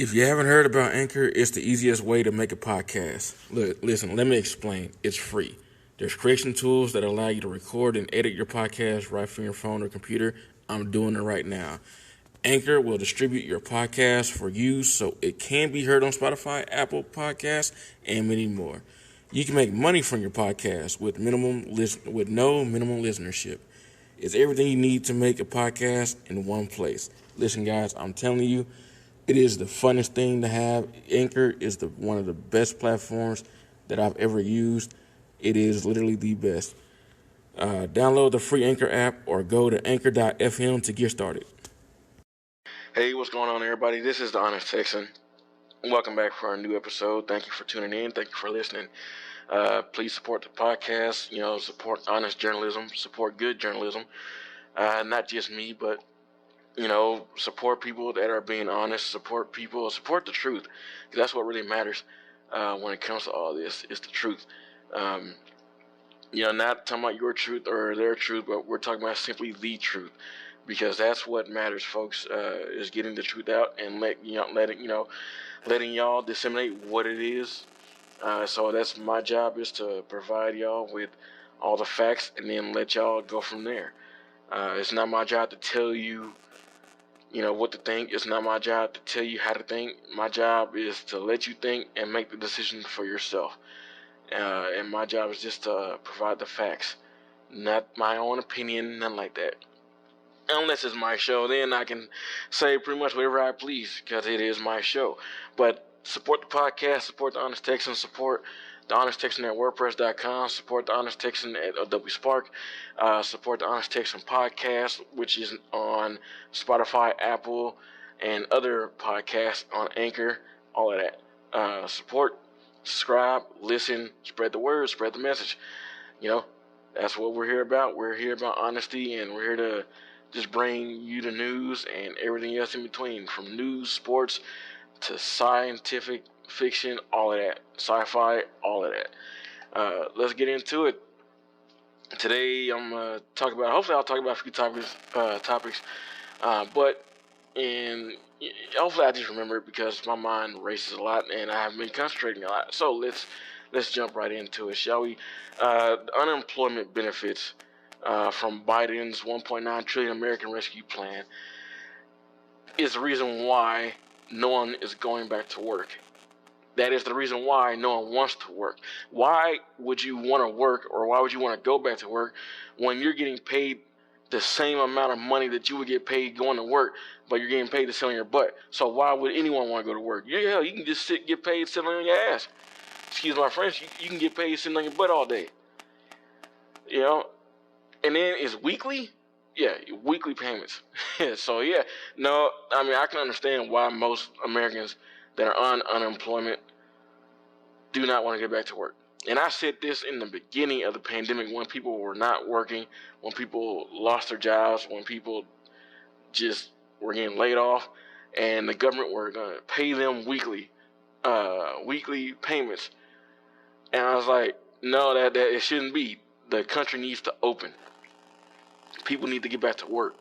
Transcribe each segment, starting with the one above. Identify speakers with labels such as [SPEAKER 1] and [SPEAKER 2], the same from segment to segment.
[SPEAKER 1] If you haven't heard about Anchor, it's the easiest way to make a podcast. Look, listen, let me explain. It's free. There's creation tools that allow you to record and edit your podcast right from your phone or computer. I'm doing it right now. Anchor will distribute your podcast for you so it can be heard on Spotify, Apple Podcasts, and many more. You can make money from your podcast with no minimum listenership. It's everything you need to make a podcast in one place. Listen, guys, I'm telling you, it is the funnest thing to have. Anchor is one of the best platforms that I've ever used. It is literally the best. Download the free Anchor app or go to anchor.fm to get started. Hey, what's going on, everybody? This is the Honest Texan. Welcome back for our new episode. Thank you for tuning in. Thank you for listening. Please support the podcast. Support honest journalism. Support good journalism. Not just me, but support people that are being honest. Support the truth. That's what really matters when it comes to all this. It's the truth. Not talking about your truth or their truth, but we're talking about simply the truth. Because that's what matters, folks, is getting the truth out and letting y'all disseminate what it is. So that's my job, is to provide y'all with all the facts and then let y'all go from there. It's not my job to tell you, what to think. It's not my job to tell you how to think. My job is to let you think and make the decision for yourself. And my job is just to provide the facts, not my own opinion, nothing like that. Unless it's my show, then I can say pretty much whatever I please, because it is my show. But support the podcast, support the Honest Texan, support the Honest Texan at WordPress.com, support the Honest Texan at Adobe Spark, support the Honest Texan podcast, which is on Spotify, Apple, and other podcasts on Anchor, all of that. Support, subscribe, listen, spread the word, spread the message. That's what we're here about. We're here about honesty, and we're here to just bring you the news and everything else in between, from news, sports, to scientific fiction, all of that, sci-fi, all of that. Let's get into it. Today, I'm gonna hopefully I'll talk about a few topics, but hopefully I just remember it, because my mind races a lot and I haven't been concentrating a lot. So let's jump right into it, shall we? The unemployment benefits from Biden's $1.9 trillion American Rescue Plan is the reason why no one is going back to work. That is the reason why no one wants to work. Why would you want to work, or why would you want to go back to work when you're getting paid the same amount of money that you would get paid going to work, but you're getting paid to sit on your butt? So why would anyone want to go to work? Yeah, you can just get paid sitting on your ass. Excuse my French. You can get paid sitting on your butt all day. And then it's weekly? Yeah, weekly payments. So, yeah. No, I can understand why most Americans that are on unemployment do not want to get back to work. And I said this in the beginning of the pandemic, when people were not working, when people lost their jobs, when people just were getting laid off, and the government were going to pay them weekly payments. And I was like, no, that it shouldn't be. The country needs to open. People need to get back to work.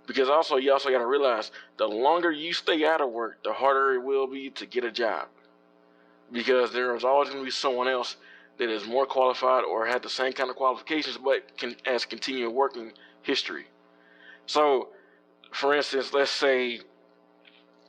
[SPEAKER 1] Because you also got to realize, the longer you stay out of work, the harder it will be to get a job. Because there is always going to be someone else that is more qualified or had the same kind of qualifications, but has continued working history. So, for instance, let's say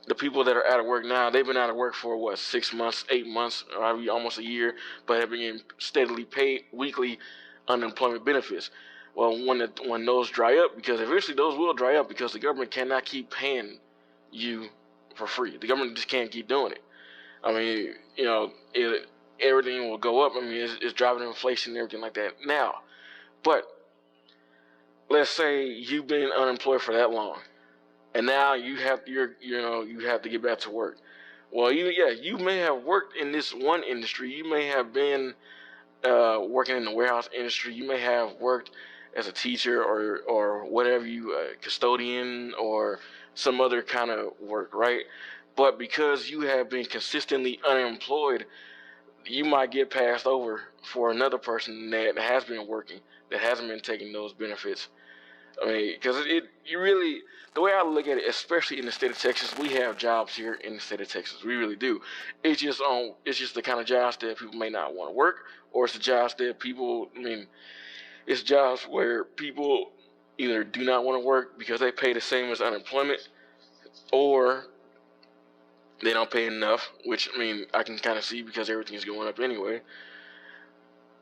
[SPEAKER 1] the people that are out of work now, they've been out of work for 6 months, 8 months, or almost a year, but have been getting steadily paid weekly unemployment benefits. Well, when those dry up, because eventually those will dry up, because the government cannot keep paying you for free. The government just can't keep doing it. Everything will go up. It's driving inflation and everything like that now. But let's say you've been unemployed for that long, and now you have to get back to work. Well, you may have worked in this one industry. You may have been working in the warehouse industry. You may have worked as a teacher or whatever, custodian or some other kind of work, right? But because you have been consistently unemployed, you might get passed over for another person that has been working, that hasn't been taking those benefits. I mean, because you really, the way I look at it, especially in the state of Texas, we have jobs here in the state of Texas. We really do. It's just the kind of jobs that people may not want to work, or it's the jobs that people, I mean, it's jobs where people either do not want to work because they pay the same as unemployment, or they don't pay enough, which, I mean, I can kind of see because everything's going up anyway.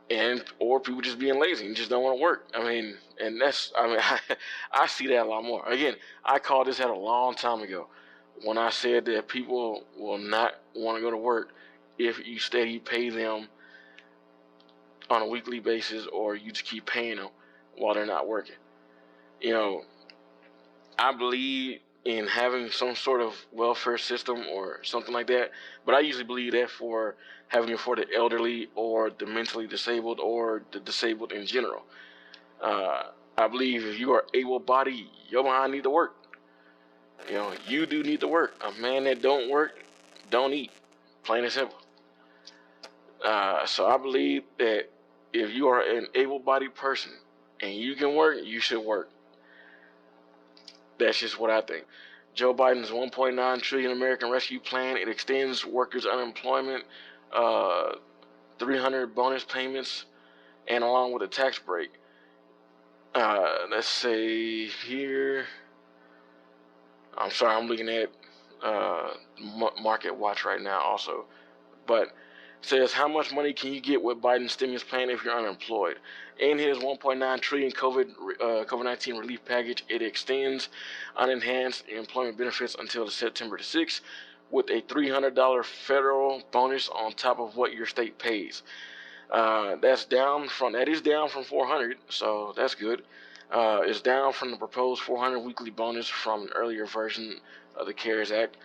[SPEAKER 1] And or people just being lazy and just don't want to work. I mean, and that's, I mean, I see that a lot more. Again, I called this out a long time ago when I said that people will not want to go to work if you steady pay them on a weekly basis, or you just keep paying them while they're not working. You know, I believe in having some sort of welfare system or something like that, but I usually believe that for having it for the elderly or the mentally disabled or the disabled in general. I believe if you are able-bodied, your behind need to work. You know, you do need to work. A man that don't work, don't eat. Plain and simple. So I believe that if you are an able-bodied person and you can work, you should work. That's just what I think. Joe Biden's 1.9 trillion American Rescue Plan, it extends workers' unemployment, 300 bonus payments, and along with a tax break. Let's say here, I'm sorry, I'm looking at Market Watch right now also, but says how much money can you get with Biden's stimulus plan if you're unemployed? In his 1.9 trillion COVID-19 relief package, it extends unenhanced employment benefits until September 6th, with a $300 federal bonus on top of what your state pays. That is down from 400, so that's good. It's down from the proposed 400 weekly bonus from an earlier version of the CARES Act.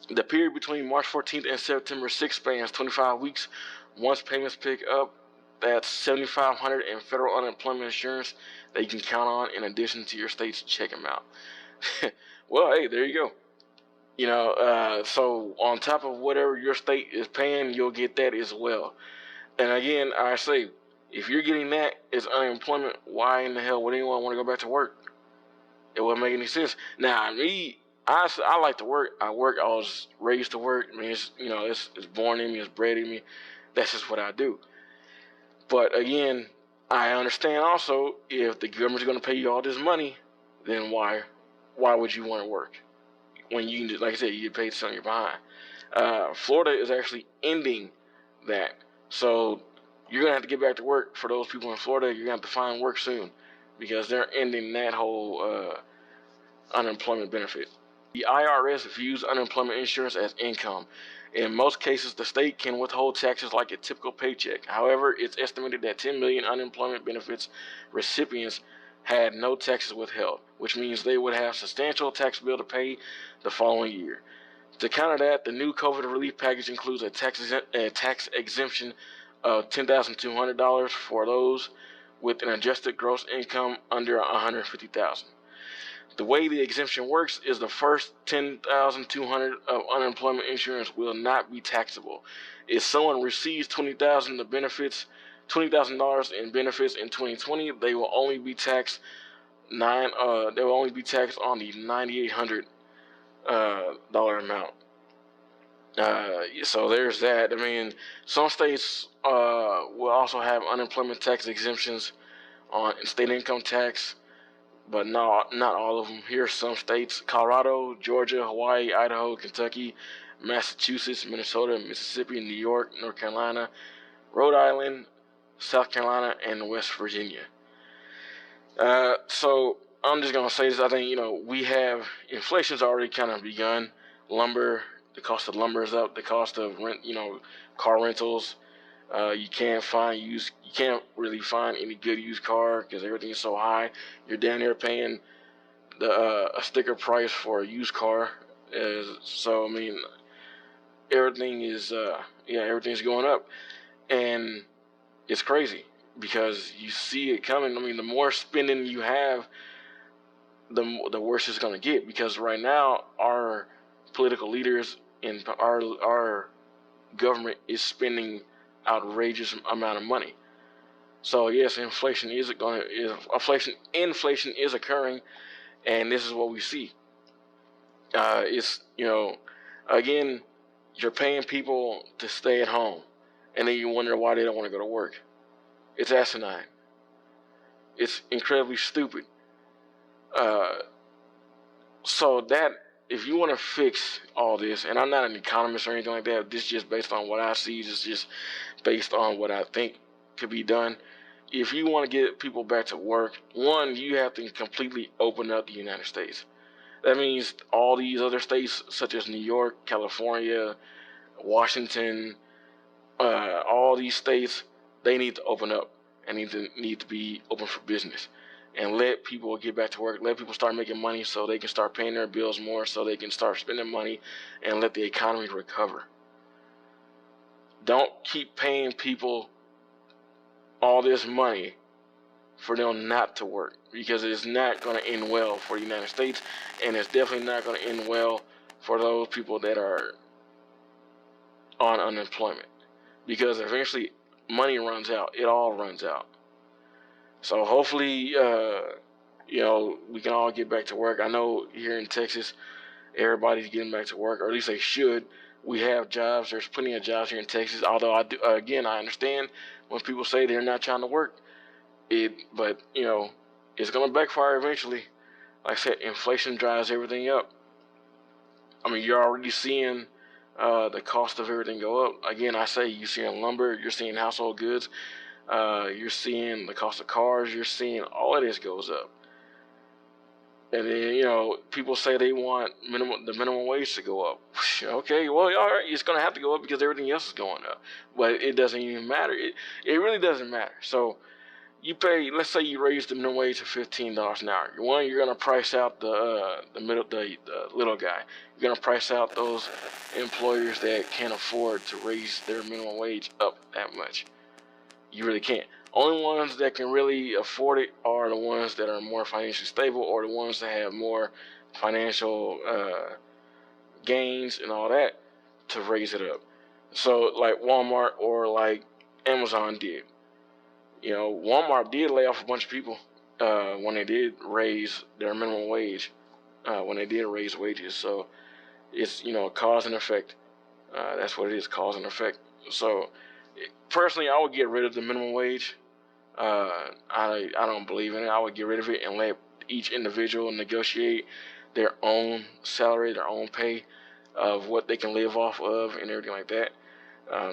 [SPEAKER 1] The period between March 14th and September 6th spans 25 weeks. Once payments pick up, that's $7,500 in federal unemployment insurance that you can count on in addition to your state's check amount. Well, hey, there you go. You know, so on top of whatever your state is paying, you'll get that as well. And again, I say, if you're getting that as unemployment, why in the hell would anyone want to go back to work? It wouldn't make any sense. Now, me, I like to work. I work. I was raised to work. I mean, it's born in me. It's bred in me. That's just what I do. But again, I understand also if the government's going to pay you all this money, then why would you want to work when you can just, like I said, you get paid to sit on your behind? Florida is actually ending that, so you're gonna have to get back to work. For those people in Florida, you're gonna have to find work soon because they're ending that whole unemployment benefit. The IRS views unemployment insurance as income. In most cases, the state can withhold taxes like a typical paycheck. However, it's estimated that 10 million unemployment benefits recipients had no taxes withheld, which means they would have substantial tax bill to pay the following year. To counter that, the new COVID relief package includes a tax exemption of $10,200 for those with an adjusted gross income under $150,000. The way the exemption works is the first $10,200 of unemployment insurance will not be taxable. If someone receives $20,000 in benefits in 2020, they will only be taxed on the $9,800 dollar amount. So there's that. I mean, some states will also have unemployment tax exemptions on state income tax, but not all of them. Here are some states: Colorado, Georgia, Hawaii, Idaho, Kentucky, Massachusetts, Minnesota, Mississippi, New York, North Carolina, Rhode Island, South Carolina, and West Virginia. So I'm just going to say this. I think, we have, inflation's already kind of begun. Lumber, the cost of lumber is up. The cost of rent, car rentals. You can't really find any good used car because everything is so high. You're down there paying a sticker price for a used car. So I mean, everything's going up, and it's crazy because you see it coming. I mean, the more spending you have, the worse it's going to get, because right now our political leaders and our government is spending outrageous amount of money. So yes, inflation is occurring, and this is what we see. It's again, you're paying people to stay at home, and then you wonder why they don't want to go to work. It's asinine. It's incredibly stupid. Uh, so that if you want to fix all this, and I'm not an economist or anything like that, this is just based on what I see. This is just based on what I think could be done. If you want to get people back to work, one, you have to completely open up the United States. That means all these other states, such as New York, California, Washington, all these states, they need to open up and need to be open for business, and let people get back to work. Let people start making money so they can start paying their bills more, so they can start spending money, and let the economy recover. Don't keep paying people all this money for them not to work, because it's not going to end well for the United States, and it's definitely not going to end well for those people that are on unemployment, because eventually money runs out. It all runs out. So hopefully, we can all get back to work. I know here in Texas, everybody's getting back to work, or at least they should. We have jobs. There's plenty of jobs here in Texas. Although I understand when people say they're not trying to work. But it's gonna backfire eventually. Like I said, inflation drives everything up. I mean, you're already seeing the cost of everything go up. Again, I say you're seeing lumber, you're seeing household goods, you're seeing the cost of cars, you're seeing all of this goes up. And then people say they want the minimum wage to go up. Okay, well, all right, it's gonna have to go up because everything else is going up. But it doesn't even matter. It really doesn't matter. So you pay. Let's say you raise the minimum wage to $15 an hour. One, you're gonna price out the little guy. You're gonna price out those employers that can't afford to raise their minimum wage up that much. You really can't. Only ones that can really afford it are the ones that are more financially stable, or the ones that have more financial gains and all that to raise it up. So like Walmart or like Amazon did. Walmart did lay off a bunch of people when they did raise their minimum wage, when they did raise wages. So it's cause and effect. That's what it is, cause and effect. So personally, I would get rid of the minimum wage. I don't believe in it. I would get rid of it and let each individual negotiate their own salary, their own pay of what they can live off of and everything like that.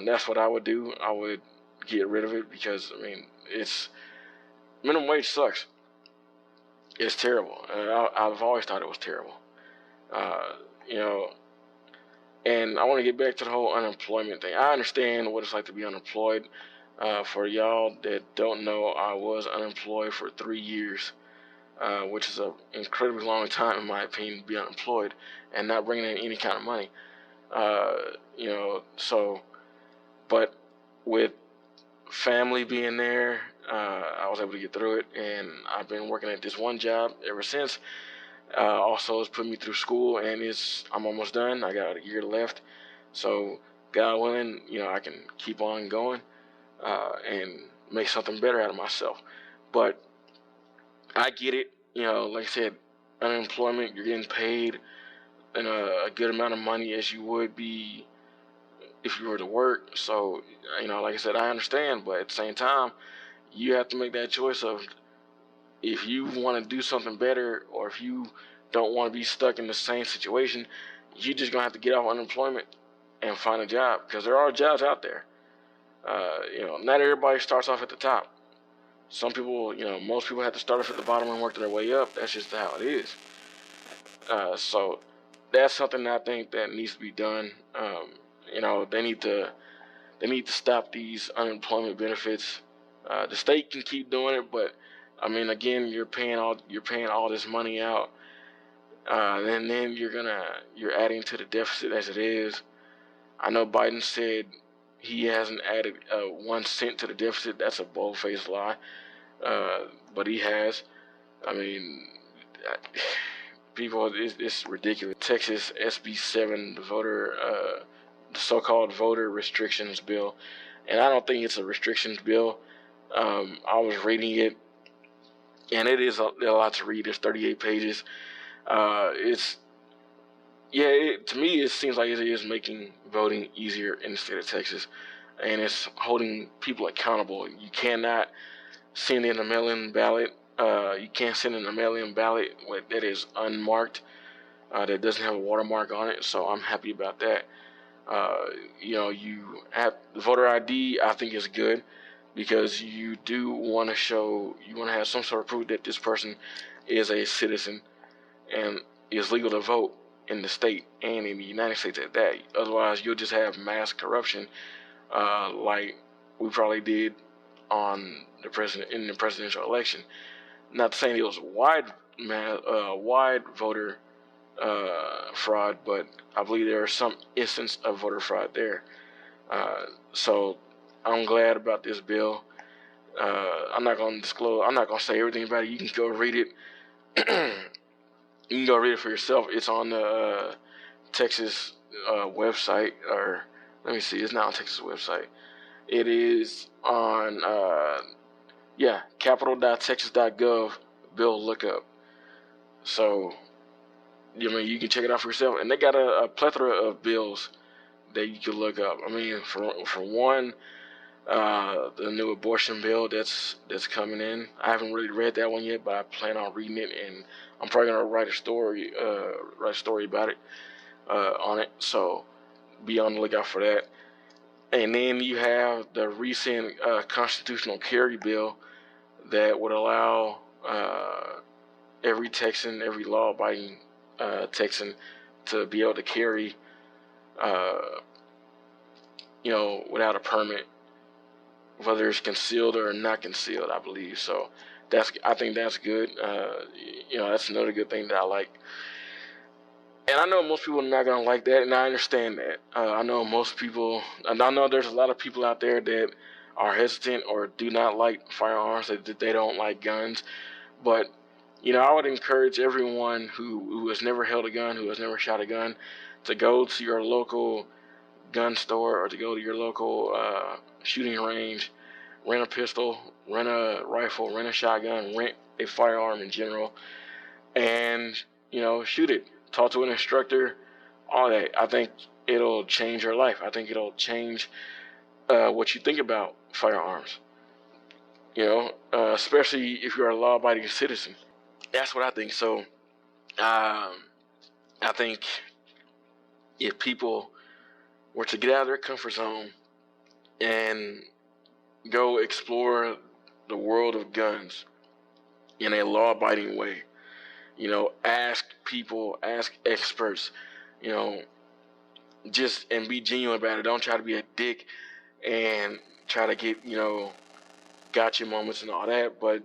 [SPEAKER 1] That's what I would do. I would get rid of it because it's minimum wage sucks. It's terrible. I've always thought it was terrible. Uh, you know, and I want to get back to the whole unemployment thing. I understand what it's like to be unemployed. For y'all that don't know, I was unemployed for 3 years, which is an incredibly long time, in my opinion, to be unemployed and not bringing in any kind of money. So, but with family being there, I was able to get through it, and I've been working at this one job ever since. Also, it's put me through school, and I'm almost done. I got a year left, so God willing, I can keep on going and make something better out of myself. But I get it. Like I said, unemployment, you're getting paid a good amount of money as you would be if you were to work. So, like I said, I understand, but at the same time, you have to make that choice of if you want to do something better, or if you don't want to be stuck in the same situation, you're just going to have to get off unemployment and find a job, because there are jobs out there. Not everybody starts off at the top. Some people, most people have to start off at the bottom and work their way up. That's just how it is. So that's something that I think that needs to be done. They need to stop these unemployment benefits. The state can keep doing it, but again, you're paying all this money out, and then you're adding to the deficit as it is. I know Biden said he hasn't added 1 cent to the deficit. That's a bold-faced lie, but he has. People, it's ridiculous. Texas SB 7, the so-called voter restrictions bill, and I don't think it's a restrictions bill. I was reading it, and it is a lot to read. It's 38 pages. It's yeah. To me, it seems like it is making voting easier in the state of Texas, and it's holding people accountable. You cannot send in a mail-in ballot. You can't send in a mail-in ballot that is unmarked, that doesn't have a watermark on it. So I'm happy about that. Uh, you have voter ID. I think is good because you do want to show, you want to have some sort of proof that this person is a citizen and is legal to vote in the state and in the United States at that. Otherwise, you'll just have mass corruption, like we probably did on the president in the presidential election. Not saying it was wide voter fraud, but I believe there are some instance of voter fraud there. So I'm glad about this bill. I'm not going to disclose. I'm not going to say everything about it. You can go read it. You can go read it for yourself. It's on the Texas website, or let me see. It's not on Texas website. It is on capital.texas.gov bill lookup. So you can check it out for yourself, and they got a plethora of bills that you can look up. I mean, for one, the new abortion bill that's coming in. I haven't really read that one yet, but I plan on reading it, and I'm probably gonna write a story about it on it. So be on the lookout for that. And then you have the recent constitutional carry bill that would allow every Texan, every law-abiding Texan, to be able to carry, without a permit, whether it's concealed or not concealed, I believe. So I think that's good. That's another good thing that I like. And I know most people are not going to like that, and I understand that. I know most people, and I know there's a lot of people out there that are hesitant or do not like firearms, that they don't like guns. But, I would encourage everyone who has never held a gun, who has never shot a gun, to go to your local gun store or to go to your local shooting range, rent a pistol, rent a rifle, rent a shotgun, rent a firearm in general, and, shoot it. Talk to an instructor, all that. I think it'll change your life. I think it'll change what you think about firearms, especially if you're a law-abiding citizen. That's what I think. So I think if people were to get out of their comfort zone and go explore the world of guns in a law-abiding way, ask people, ask experts, just and be genuine about it. Don't try to be a dick and try to get, gotcha moments and all that, but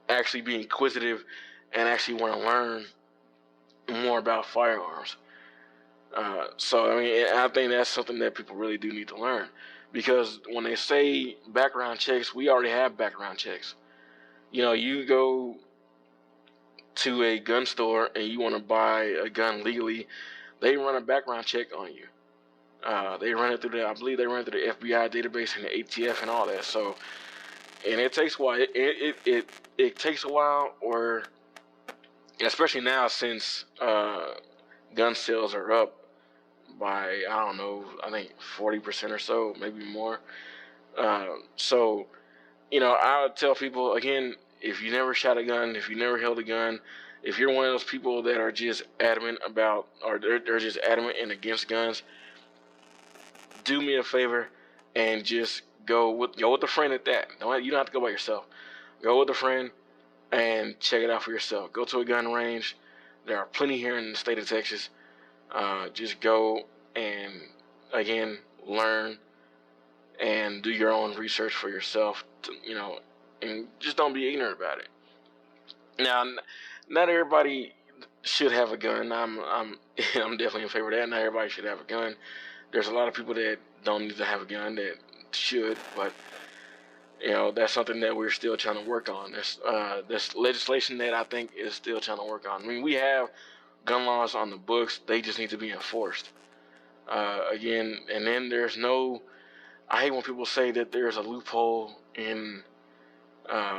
[SPEAKER 1] actually be inquisitive and actually want to learn more about firearms. I think that's something that people really do need to learn, because when they say background checks, we already have background checks. You go to a gun store and you want to buy a gun legally, they run a background check on you. They run it through I believe they run it through the FBI database and the ATF and all that. So, and it takes a while. It takes a while, or especially now since gun sales are up by, I don't know, I think 40% or so, maybe more. I would tell people, again, if you never shot a gun, if you never held a gun, if you're one of those people that are just adamant about, or they're just adamant and against guns, do me a favor and just go with a friend at that. You don't have to go by yourself. Go with a friend and check it out for yourself. Go to a gun range. There are plenty here in the state of Texas. Just go and, again, learn and do your own research for yourself, and just don't be ignorant about it. Now, not everybody should have a gun. I'm definitely in favor of that. Not everybody should have a gun. There's a lot of people that don't need to have a gun that should, but that's something that we're still trying to work on. There's legislation that I think is still trying to work on. I mean, we have gun laws on the books. They just need to be enforced. Again, and then there's no. I hate when people say that there's a loophole in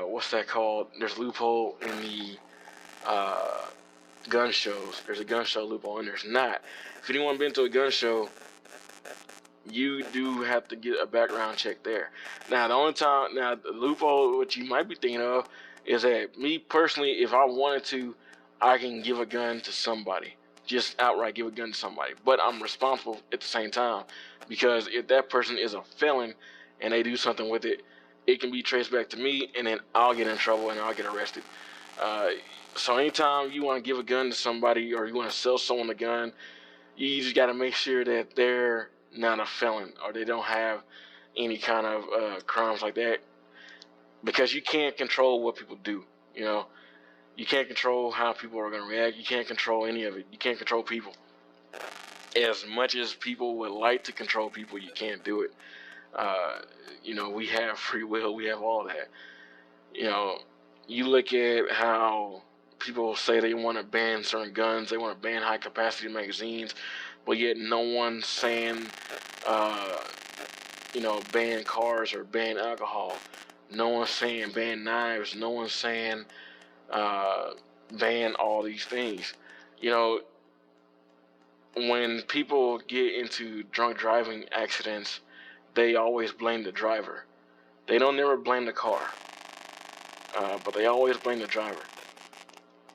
[SPEAKER 1] what's that called? There's a loophole in the uh, gun shows. There's a gun show loophole, and there's not. If anyone been to a gun show, you do have to get a background check there. Now, the loophole, what you might be thinking of, is that me personally, if I wanted to, I can give a gun to somebody. Just outright give a gun to somebody. But I'm responsible at the same time, because if that person is a felon and they do something with it, it can be traced back to me, and then I'll get in trouble and I'll get arrested. Uh, so anytime you want to give a gun to somebody or you want to sell someone a gun, you just got to make sure that they're not a felon or they don't have any kind of crimes like that, because you can't control what people do. You know, you can't control how people are going to react. You can't control any of it. You can't control people. As much as people would like to control people, you can't do it. We have free will. We have all that. You look at how people say they want to ban certain guns, they want to ban high capacity magazines, but yet no one's saying, ban cars or ban alcohol. No one's saying ban knives. No one's saying ban all these things. When people get into drunk driving accidents, they always blame the driver. They don't never blame the car, but they always blame the driver.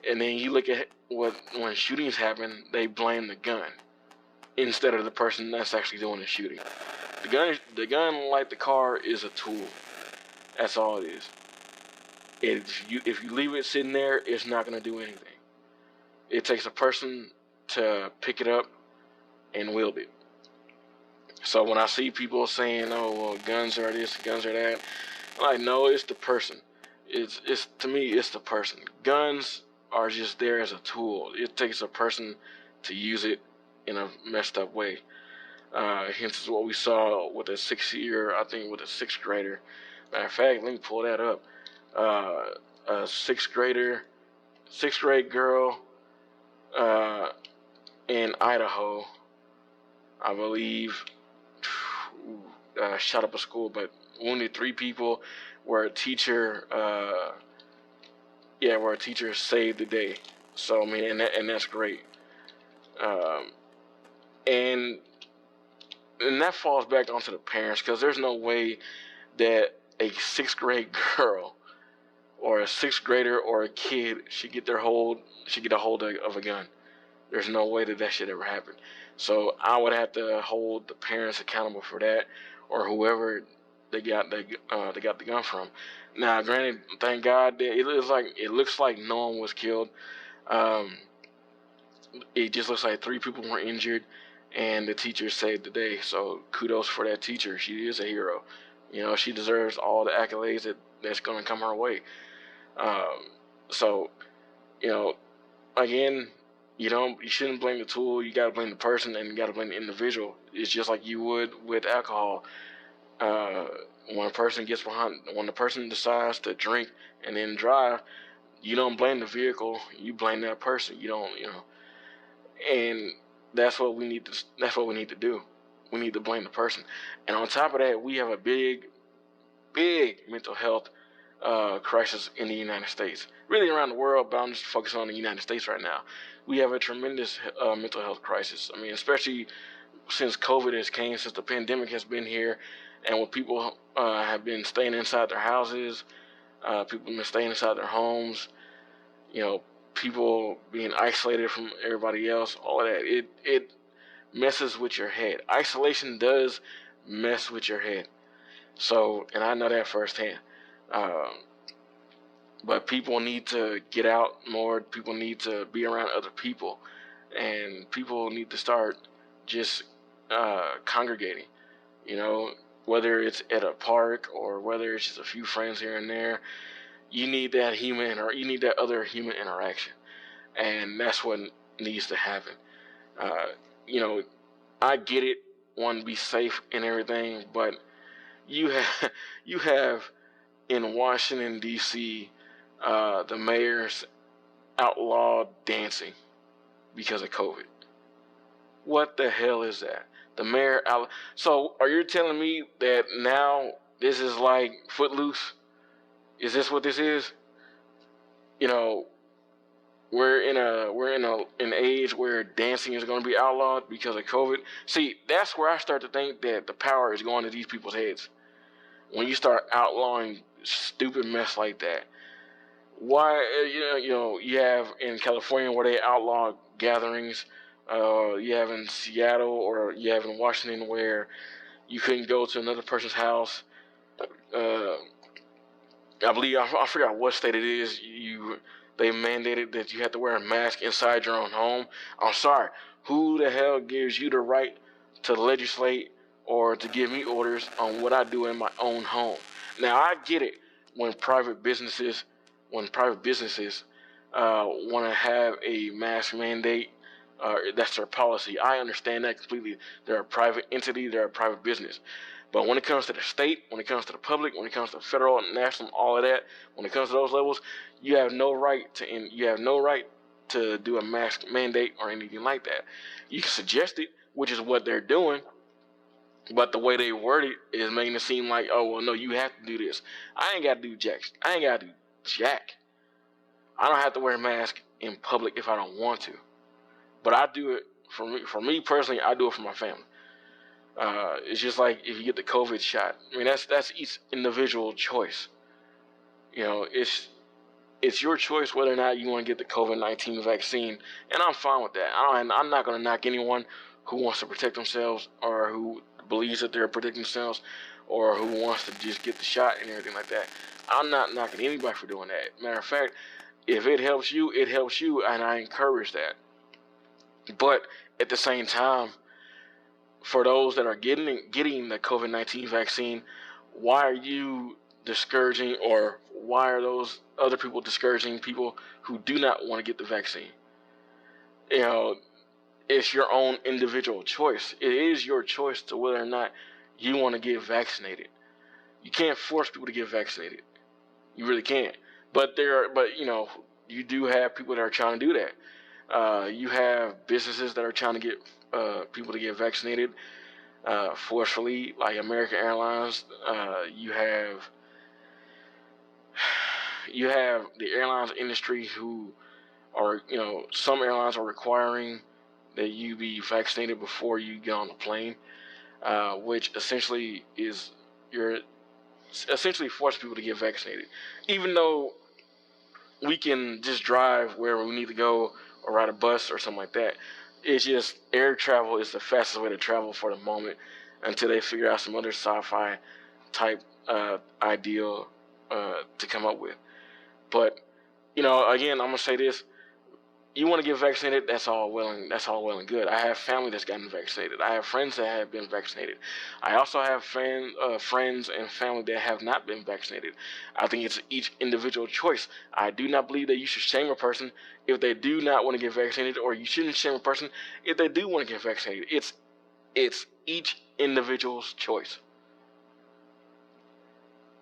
[SPEAKER 1] And then you look at when shootings happen, they blame the gun instead of the person that's actually doing the shooting. The gun, like the car, is a tool. That's all it is. If you leave it sitting there, it's not going to do anything. It takes a person to pick it up and wield it. So when I see people saying, "Oh, well, guns are this, guns are that," I'm like, no, it's the person. It's to me, it's the person. Guns are just there as a tool. It takes a person to use it in a messed up way. Hence what we saw with a 6-year, I think with a sixth grader. Matter of fact, let me pull that up. A sixth grade girl in Idaho, I believe, shot up a school, but wounded 3 people. Where a teacher saved the day. So I mean, and that's great. And that falls back onto the parents, because there's no way that a 6th grade girl or a 6th grader or a kid should get a hold of a gun. There's no way that should ever happen. So I would have to hold the parents accountable for that, or whoever they got the gun from. Now, granted, thank God that it looks like no one was killed. It just looks like 3 people were injured, and the teacher saved the day. So kudos for that teacher. She is a hero. She deserves all the accolades that's going to come her way. So, again, you shouldn't blame the tool. You got to blame the person, and you got to blame the individual. It's just like you would with alcohol. When the person decides to drink and then drive, you don't blame the vehicle. You blame that person. You don't, and that's what we need to do. We need to blame the person. And on top of that, we have a big mental health crisis in the United States, really around the world, but I'm just focusing on the United States right now. We have a tremendous mental health crisis. I mean, especially since COVID has came, since the pandemic has been here, and when people have been staying inside their houses, people have been staying inside their homes, people being isolated from everybody else, all of that, it messes with your head. Isolation does mess with your head. So, and I know that firsthand. But people need to get out more. People need to be around other people, and people need to start just congregating. Whether it's at a park or whether it's just a few friends here and there. You need that you need that other human interaction, and that's what needs to happen. I get it, want to be safe and everything, but you have in Washington D.C. The mayor's outlawed dancing because of COVID. What the hell is that? The mayor So are you telling me that now this is like Footloose? Is this what this is? You know, we're in an age where dancing is going to be outlawed because of COVID. See, that's where I start to think that the power is going to these people's heads. When you start outlawing stupid mess like that, why? You have in California where they outlaw gatherings. You have in Seattle, or you have in Washington where you couldn't go to another person's house. Uh, I believe I forgot what state it is. They mandated that you have to wear a mask inside your own home. I'm sorry. Who the hell gives you the right to legislate or to give me orders on what I do in my own home? Now I get it when private businesses want to have a mask mandate. That's their policy. I understand that completely. They're a private entity. They're a private business. But when it comes to the state, when it comes to the public, when it comes to federal, national, all of that, when it comes to those levels, you have no right to do a mask mandate or anything like that. You can suggest it, which is what they're doing, but the way they word it is making it seem like, oh well, no, you have to do this. I ain't got to do jack. I ain't got to do jack. I don't have to wear a mask in public if I don't want to, but I do it for me. For me personally, I do it for my family. It's just like if you get the COVID shot. I mean, that's each individual choice. It's your choice whether or not you want to get the COVID-19 vaccine, and I'm fine with that. I'm not going to knock anyone who wants to protect themselves or who believes that they're protecting themselves or who wants to just get the shot and everything like that. I'm not knocking anybody for doing that. Matter of fact, if it helps you, and I encourage that. But at the same time, for those that are getting the COVID-19 vaccine, why are you discouraging, or why are those other people discouraging people who do not want to get the vaccine? It's your own individual choice. It is your choice to whether or not you want to get vaccinated. You can't force people to get vaccinated. You really can't. But you do have people that are trying to do that. You have businesses that are trying to get people to get vaccinated forcefully, like American Airlines. You have the airlines industry who are, some airlines are requiring that you be vaccinated before you get on the plane, which essentially is you're essentially forcing people to get vaccinated, even though we can just drive wherever we need to go or ride a bus or something like that. It's just air travel is the fastest way to travel for the moment until they figure out some other sci-fi type ideal to come up with. But again, I'm gonna say this: you want to get vaccinated, that's all well and good. I have family that's gotten vaccinated. I have friends that have been vaccinated. I also have friends and family that have not been vaccinated. I think it's each individual choice. I do not believe that you should shame a person if they do not want to get vaccinated, or you shouldn't shame a person if they do want to get vaccinated. It's each individual's choice.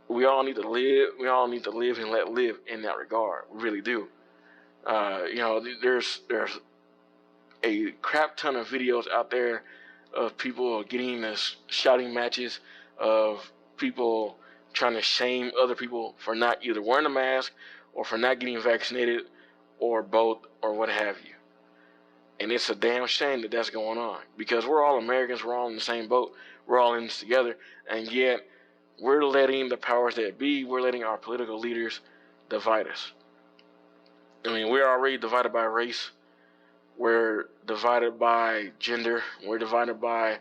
[SPEAKER 1] We all need to live. We all need to live and let live in that regard. We really do. There's a crap ton of videos out there of people getting in shouting matches, of people trying to shame other people for not either wearing a mask or for not getting vaccinated, or both, or what have you. And it's a damn shame that that's going on, because we're all Americans. We're all in the same boat. We're all in this together, and yet we're letting the powers that be, we're letting our political leaders divide us. I mean, we're already divided by race. We're divided by gender. We're divided by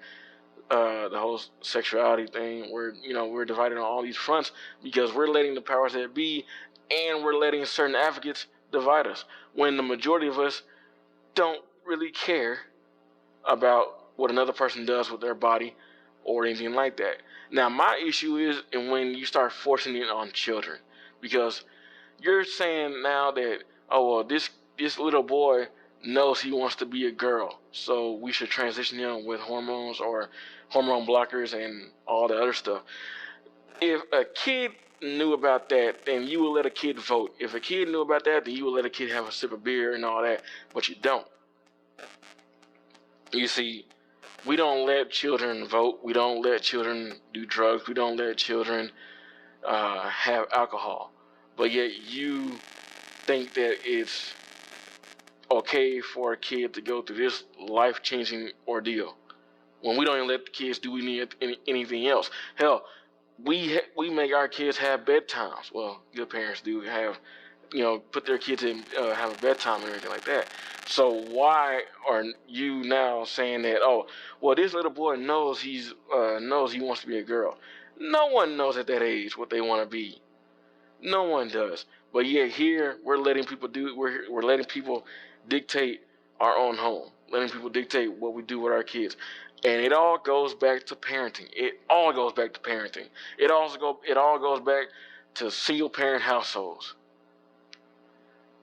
[SPEAKER 1] the whole sexuality thing. We're divided on all these fronts because we're letting the powers that be, and we're letting certain advocates divide us, when the majority of us don't really care about what another person does with their body or anything like that. Now, my issue is when you start forcing it on children, because you're saying now that, oh well, this little boy knows he wants to be a girl, so we should transition him with hormones or hormone blockers and all the other stuff. If a kid knew about that, then you would let a kid vote. If a kid knew about that, then you would let a kid have a sip of beer and all that, but you don't. You see, we don't let children vote. We don't let children do drugs. We don't let children have alcohol. but yet you think that it's okay for a kid to go through this life-changing ordeal when we don't even let the kids do anything else. Hell, we make our kids have bedtimes. Well, good parents do have, put their kids in have a bedtime and everything like that. So why are you now saying that? Oh, well, this little boy knows he wants to be a girl. No one knows at that age what they want to be. No one does. But yet here we're letting people we're letting people dictate our own home, letting people dictate what we do with our kids. And it all goes back to parenting. It all goes back to parenting. It all goes back to single parent households.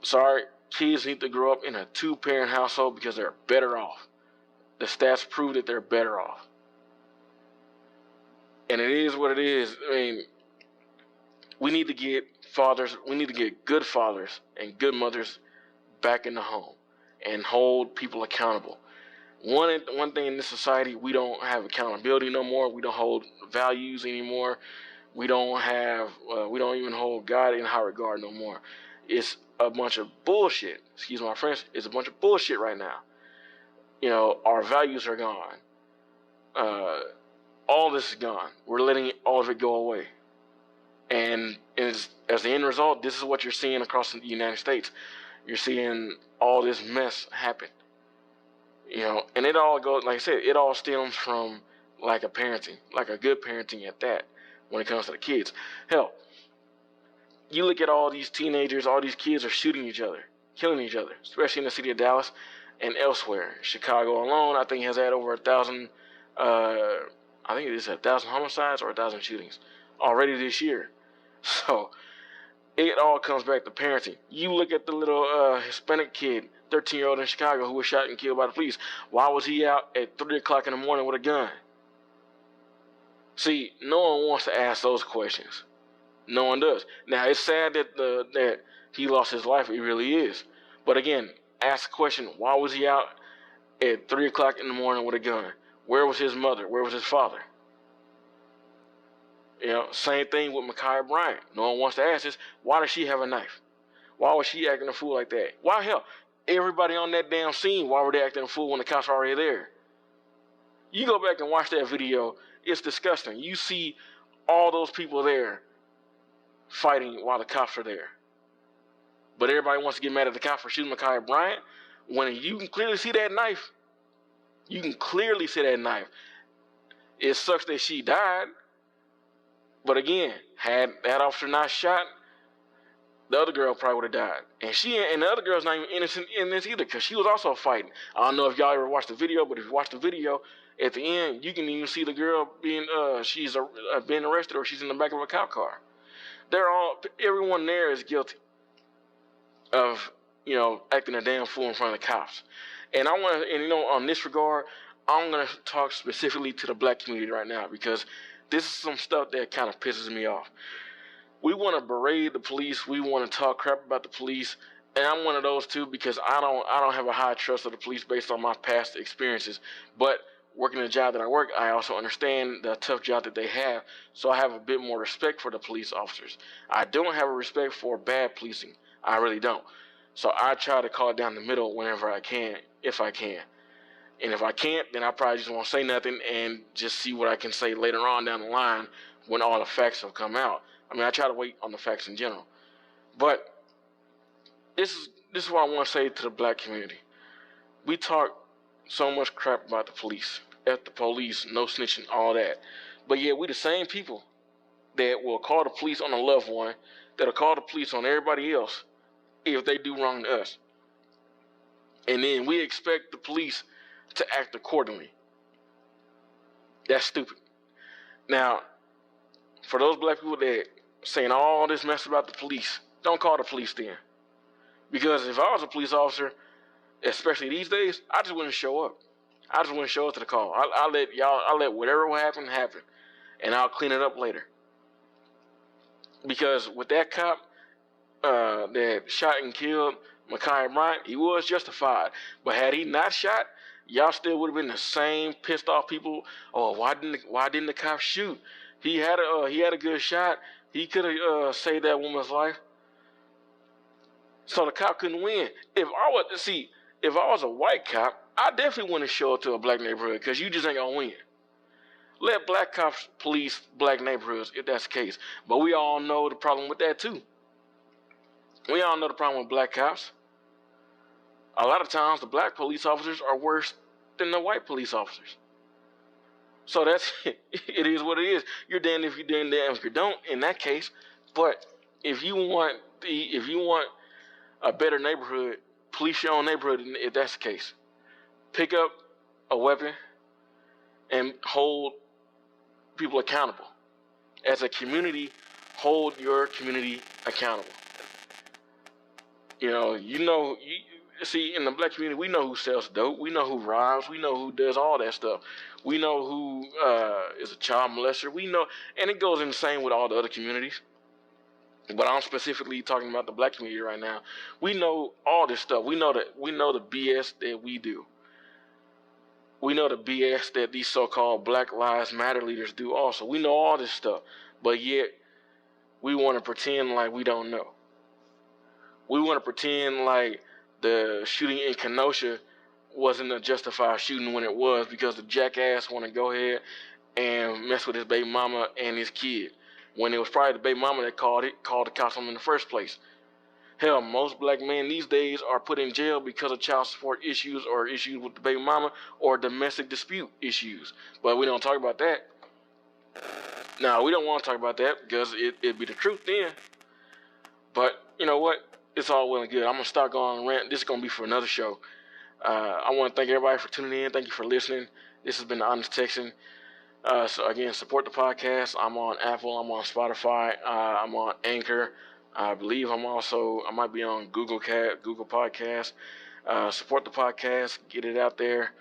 [SPEAKER 1] Sorry, kids need to grow up in a 2-parent household because they're better off. The stats prove that they're better off. And it is what it is. I mean, we need to get good fathers and good mothers back in the home and hold people accountable. One thing in this society, we don't have accountability no more. We don't hold values anymore. We don't even hold God in high regard no more. It's a bunch of bullshit. Excuse my French. It's a bunch of bullshit right now. Our values are gone. All this is gone. We're letting all of it go away. And as the end result, this is what you're seeing across the United States. You're seeing all this mess happen. And it all goes, like I said, it all stems from lack of parenting, like a good parenting at that, when it comes to the kids. Hell, you look at all these teenagers, all these kids are shooting each other, killing each other, especially in the city of Dallas and elsewhere. Chicago alone, I think, has had over 1,000, I think it is 1,000 homicides or 1,000 shootings already this year. So it all comes back to parenting. You look at the little Hispanic kid, 13-year-old in Chicago, who was shot and killed by the police. Why was he out at 3 o'clock in the morning with a gun? See, no one wants to ask those questions. No one does. Now, it's sad that he lost his life. It really is. But again, ask the question, why was he out at 3 o'clock in the morning with a gun? Where was his mother? Where was his father? Same thing with Ma'Khia Bryant. No one wants to ask this. Why does she have a knife? Why was she acting a fool like that? Why, hell, everybody on that damn scene, why were they acting a fool when the cops are already there? You go back and watch that video, it's disgusting. You see all those people there fighting while the cops are there. But everybody wants to get mad at the cops for shooting Ma'Khia Bryant when you can clearly see that knife. You can clearly see that knife. It sucks that she died. But again, had that officer not shot, the other girl probably would have died. And the other girl's not even innocent in this either, because she was also fighting. I don't know if y'all ever watched the video, but if you watch the video, at the end, you can even see the girl being arrested, or she's in the back of a cop car. Everyone there is guilty of, acting a damn fool in front of the cops. And on this regard, I'm going to talk specifically to the black community right now, because this is some stuff that kind of pisses me off. We want to berate the police. We want to talk crap about the police. And I'm one of those too, because I don't have a high trust of the police based on my past experiences. But working the job that I work, I also understand the tough job that they have. So I have a bit more respect for the police officers. I don't have a respect for bad policing. I really don't. So I try to call it down the middle whenever I can, if I can. And if I can't, then I probably just won't say nothing and just see what I can say later on down the line when all the facts have come out. I mean, I try to wait on the facts in general. But this is what I want to say to the black community. We talk so much crap about the police. F the police, no snitching, all that. But yeah, we the same people that will call the police on a loved one, that'll call the police on everybody else if they do wrong to us. And then we expect the police to act accordingly. That's stupid. Now, for those black people that saying all this mess about the police, don't call the police then. Because if I was a police officer, especially these days, I just wouldn't show up. I just wouldn't show up to the call. I'll let whatever will happen, and I'll clean it up later. Because with that cop that shot and killed Ma'Khia Bryant, he was justified. But had he not shot, y'all still would have been the same pissed off people. Oh, why didn't the cop shoot? He had a good shot. He could have saved that woman's life. So the cop couldn't win. If I was a white cop, I definitely wouldn't show up to a black neighborhood because you just ain't gonna win. Let black cops police black neighborhoods if that's the case. But we all know the problem with that too. We all know the problem with black cops. A lot of times the black police officers are worse than the white police officers. So that's it is what it is. You're damned if you damned if you don't in that case. But if you want a better neighborhood, police your own neighborhood if that's the case. Pick up a weapon and hold people accountable. As a community, hold your community accountable. See, in the black community, we know who sells dope, we know who robs, we know who does all that stuff. We know who is a child molester. We know, and it goes in the same with all the other communities. But I'm specifically talking about the black community right now. We know all this stuff. We know the BS that we do. We know the BS that these so-called Black Lives Matter leaders do also. We know all this stuff. But yet, we want to pretend like we don't know. We want to pretend like the shooting in Kenosha wasn't a justified shooting when it was, because the jackass want to go ahead and mess with his baby mama and his kid, when it was probably the baby mama that called the cops on him in the first place. Hell, most black men these days are put in jail because of child support issues or issues with the baby mama or domestic dispute issues. But we don't talk about that. Now, we don't want to talk about that because it'd be the truth then. But you know what? It's all well and good. I'm going to start going on rant. This is going to be for another show. I want to thank everybody for tuning in. Thank you for listening. This has been The Honest Texan. So again, support the podcast. I'm on Apple. I'm on Spotify. I'm on Anchor. I believe I might be on Google Podcast. Support the podcast. Get it out there.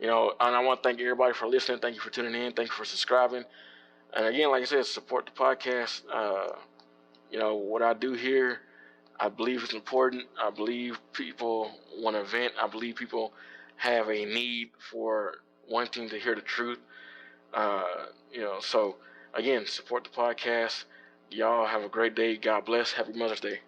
[SPEAKER 1] And I want to thank everybody for listening. Thank you for tuning in. Thank you for subscribing. And again, like I said, support the podcast. What I do here, I believe it's important. I believe people want to vent. I believe people have a need for wanting to hear the truth. So again, support the podcast. Y'all have a great day. God bless. Happy Mother's Day.